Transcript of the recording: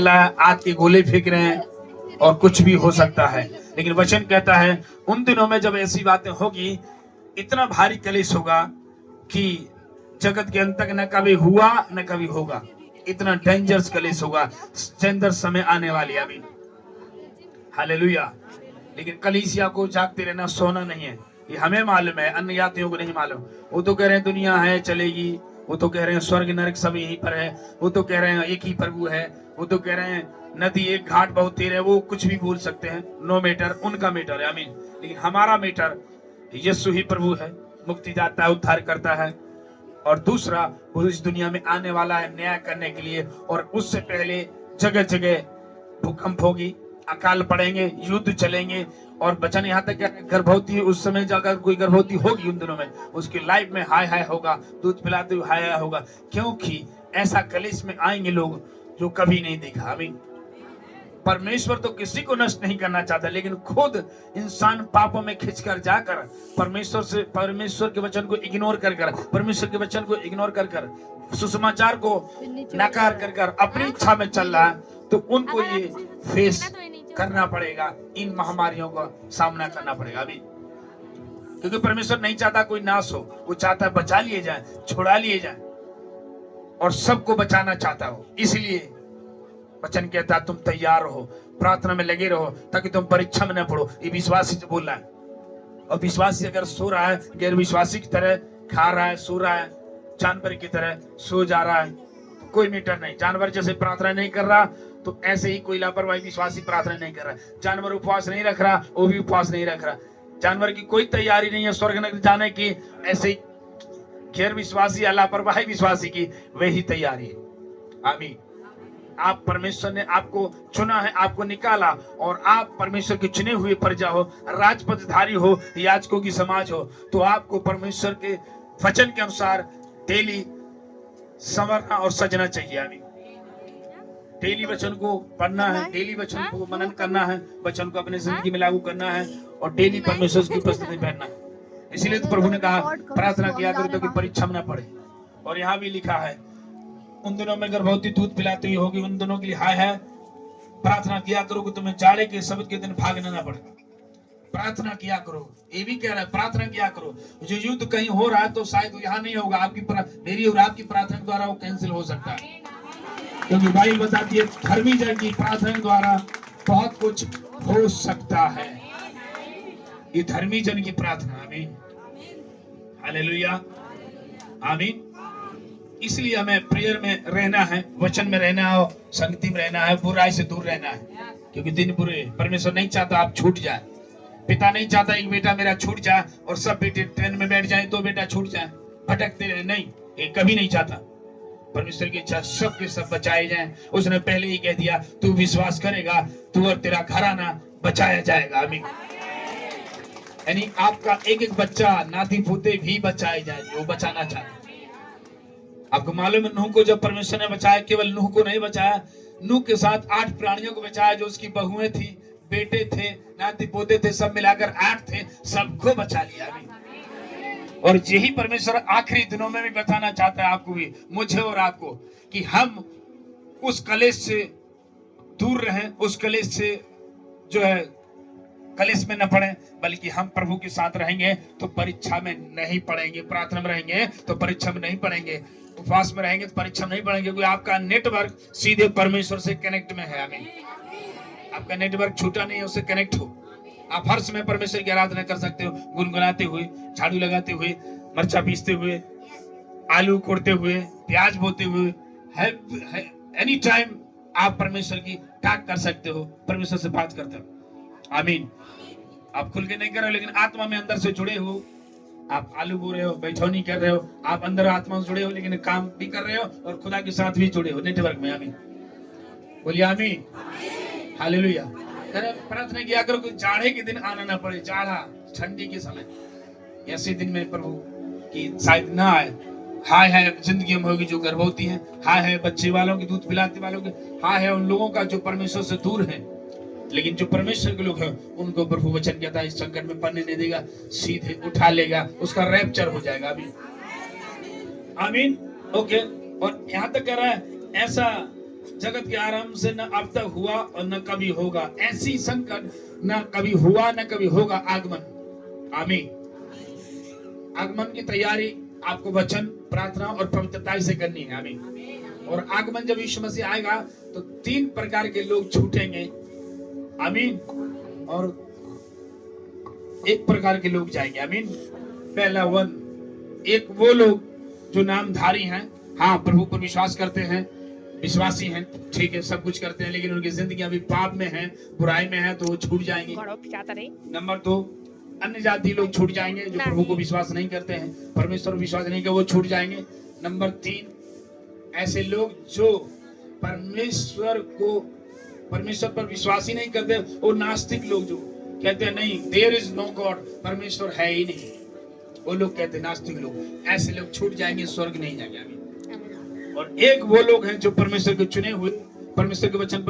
आग के गोले फेंक रहे हैं और कुछ भी हो सकता है। लेकिन वचन कहता है उन दिनों में जब ऐसी बातें होगी, इतना भारी कलेश होगा कि जगत के अंत तक न कभी हुआ न कभी होगा। इतना डेंजरस कलेश होगा, डेंजर समय आने वाली है अभी। हालेलुया। लेकिन कलीसिया को जागते रहना, सोना नहीं है, ये हमें मालूम है, अन्य यात्रियों को नहीं मालूम। वो तो कह रहे हैं दुनिया है चलेगी, वो तो कह रहे हैं स्वर्ग नरक सब यहीं पर है, वो तो कह रहे हैं एक ही प्रभु है, वो तो कह रहे हैं नदी एक घाट बहुत तेज है। वो कुछ भी बोल सकते हैं, नो मैटर, उनका मैटर है, आमीन। लेकिन हमारा मैटर यीशु ही प्रभु है, मुक्ति दाता है, उद्धार करता है। और दूसरा, वो इस दुनिया में आने वाला है न्याय करने के लिए। और उससे पहले जगह जगह भूकंप होगी, अकाल पड़ेंगे, युद्ध चलेंगे। और वचन यहाँ तक गर्भवती, उस समय जाकर कोई गर्भवती होगी उन दिनों में, उसकी लाइफ में हाय हाय होगा, दूध पिलाते हुए हाय हाय होगा। क्योंकि ऐसा कलेश में आएंगे लोग जो कभी नहीं देखा। आमीन। परमेश्वर तो किसी को नष्ट नहीं करना चाहता, लेकिन खुद इंसान पापों में खिंचकर जाकर परमेश्वर के वचन को इग्नोर कर परमेश्वर के वचन को इग्नोर कर सुसमाचार को नकार कर अपनी इच्छा में चल रहा है, तो उनको ये फेस करना पड़ेगा, इन महामारियों का सामना करना पड़ेगा अभी। क्योंकि परमेश्वर नहीं चाहता कोई नाश हो, वो चाहता है बचा लिए जाए, छुड़ा लिए जाए, और सबको बचाना चाहता हो। इसलिए वचन कहता है तुम तैयार रहो, प्रार्थना में लगे रहो, ताकि तुम परीक्षा में न पड़ो। ये विश्वासी से बोल रहा है। और विश्वासी अगर सो रहा है, गैर विश्वासी की तरह खा रहा है, सो रहा है, जानवर की तरह सो जा रहा है, कोई मीटर नहीं। जानवर जैसे प्रार्थना नहीं कर रहा, तो ऐसे ही कोई लापरवाही विश्वासी प्रार्थना नहीं कर रहा। जानवर उपवास नहीं रख रहा, वो भी उपवास नहीं रख रहा। जानवर की कोई तैयारी नहीं है स्वर्ग नगर जाने की, ऐसे ही गैर विश्वासी या लापरवाही विश्वासी की वही तैयारी है। आमीन। आप, परमेश्वर ने आपको चुना है, आपको निकाला, और आप परमेश्वर के चुने हुए प्रजा हो, राजपदधारी हो, याजकों की समाज हो, तो आपको परमेश्वर के वचन के अनुसार डेली संवरना और सजना चाहिए। आमीन। डेली वचन को पढ़ना है, डेली वचन को मनन करना है, वचन को अपने जिंदगी में लागू करना है, और डेली परमेश्वर की उपस्थिति में बैठना है। इसीलिए तो प्रभु ने कहा प्रार्थना किया करो ताकि परीक्षा में न पड़े। और यहाँ भी लिखा है उन दिनों में गर्भवती दूध पिलाती हुई होगी, उन दिनों के लिए हाय है। प्रार्थना किया करो कि तुम्हें जाड़े के शब्द के दिन भागना ना पड़े। प्रार्थना किया करो, ये भी कह रहा है प्रार्थना किया करो। जो युद्ध कहीं हो रहा है तो शायद यहाँ नहीं होगा, आपकी मेरी और आपकी प्रार्थना के द्वारा वो कैंसिल हो सकता है। क्योंकि बाइबल बताती है धर्मी जन की प्रार्थना के द्वारा बहुत कुछ हो सकता है। ये धर्मी जन की प्रार्थना। आमीन। हालेलुया। आमीन। इसलिए हमें प्रेयर में रहना है, वचन में रहना है, संगति में रहना है, बुराई से दूर रहना है। क्योंकि दिन बुरे, परमेश्वर नहीं चाहता आप छूट जाए। पिता नहीं चाहता एक बेटा मेरा छूट जाए और सब बेटे ट्रेन में बैठ जाए तो बेटा छूट जाए, भटकते रहे, नहीं, ये कभी नहीं चाहता। परमेश्वर की इच्छा सब के सब बचाए जाएं। उसने पहले ही कह दिया तू विश्वास करेगा, तू और तेरा घराना बचाया जाएगा। आमीन। यानी आपका एक एक बच्चा, नाती पोते भी बचाए जाएंगे, वो बचाना चाहता है। आपको मालूम है नूह को जब परमेश्वर ने बचाया, केवल नूह को नहीं बचाया, नूह के साथ 8 प्राणियों को बचाया, जो उसकी बहुएं थी, बेटे थे, नाती पोते थे, सब मिलाकर 8 थे, सबको बचा लिया। और यही परमेश्वर आखिरी दिनों में भी बताना चाहता है आपको भी, मुझे और आपको, कि हम उस कलेश से दूर रहें, उस कलेश से जो है कलेश में न पड़े, बल्कि हम प्रभु के साथ रहेंगे तो परीक्षा में नहीं पड़ेंगे, प्रार्थना में रहेंगे तो परीक्षा में नहीं पड़ेंगे, उपवास में रहेंगे तो परीक्षा में नहीं पड़ेंगे। क्योंकि आपका नेटवर्क सीधे परमेश्वर से कनेक्ट में है। आमीन। आपका नेटवर्क छूटा नहीं है, उससे कनेक्ट हो। आप हर समय परमेश्वर की आराधना कर सकते हो, गुनगुनाते हुए, झाड़ू लगाते हुए, मरचा पीसते हुए, आलू कोड़ते हुए, प्याज बोते हुए, एनी टाइम आप परमेश्वर की टाक कर सकते हो, परमेश्वर से बात करते हो। आमीन। आप खुल के नहीं कर रहे हो, लेकिन आत्मा में अंदर से जुड़े हो। आप आलू बो रहे हो, बैठौनी कर रहे हो, आप अंदर आत्मा से जुड़े हो, लेकिन काम भी कर रहे हो और खुदा के साथ भी जुड़े हो नेटवर्क में। आमीन। बोलिए आमीन। हालेलुया। प्रार्थना किया करो कि जाड़े के दिन आना ना पड़े, जाड़ा ठंडी के समय ऐसे दिन में प्रभु की शायद ना आए। हाय है जिंदगी में होगी जो गर्भवती है, हाय है बच्चे वालों की, दूध पिलाते वालों की, हाय है उन लोगों का जो परमेश्वर से दूर है। लेकिन जो परमेश्वर के लोग हैं उनको प्रभु वचन कहता है इस संकट में पड़ने नहीं देगा, सीधे उठा लेगा, उसका रैप्चर हो जाएगा। आमीन। आमीन। ओके। और यहाँ तक कह रहा है ऐसा जगत के आरंभ से न अब तक हुआ और न कभी होगा, ऐसी संकट न कभी हुआ न कभी होगा आगमन। आमीन। आगमन की तैयारी आपको वचन, प्रार्थना और पवित्रता से करनी है। आमीन। और आगमन जब यीशु मसीह आएगा तो 3 प्रकार के लोग छूटेंगे। आमीन। और 1 प्रकार के लोग जाएंगे। आमीन। पहला 1, एक वो लोग जो नामधारी हैं, हाँ प्रभु पर विश्वास करते हैं, विश्वासी हैं, ठीक है, सब कुछ करते हैं, लेकिन उनकी जिंदगी अभी पाप में है, बुराई में है, तो वो छूट जाएंगे। नंबर 2, अन्य जाति लोग छूट जाएंगे जो प्रभु को विश्वास नहीं करते हैं, परमेश्वर विश्वास नहीं करते, वो छूट जाएंगे। नंबर 3, ऐसे लोग जो परमेश्वर पर विश्वास ही नहीं करते, वो नास्तिक लोग जो कहते हैं नहीं, देयर इज नो गॉड, परमेश्वर है ही नहीं, वो लोग कहते हैं, नास्तिक लोग, ऐसे लोग छूट जाएंगे, स्वर्ग नहीं जाएंगे। और एक वो लोग हैं जो परमेश्वर के चुने हुए, परमेश्वर के वचन पर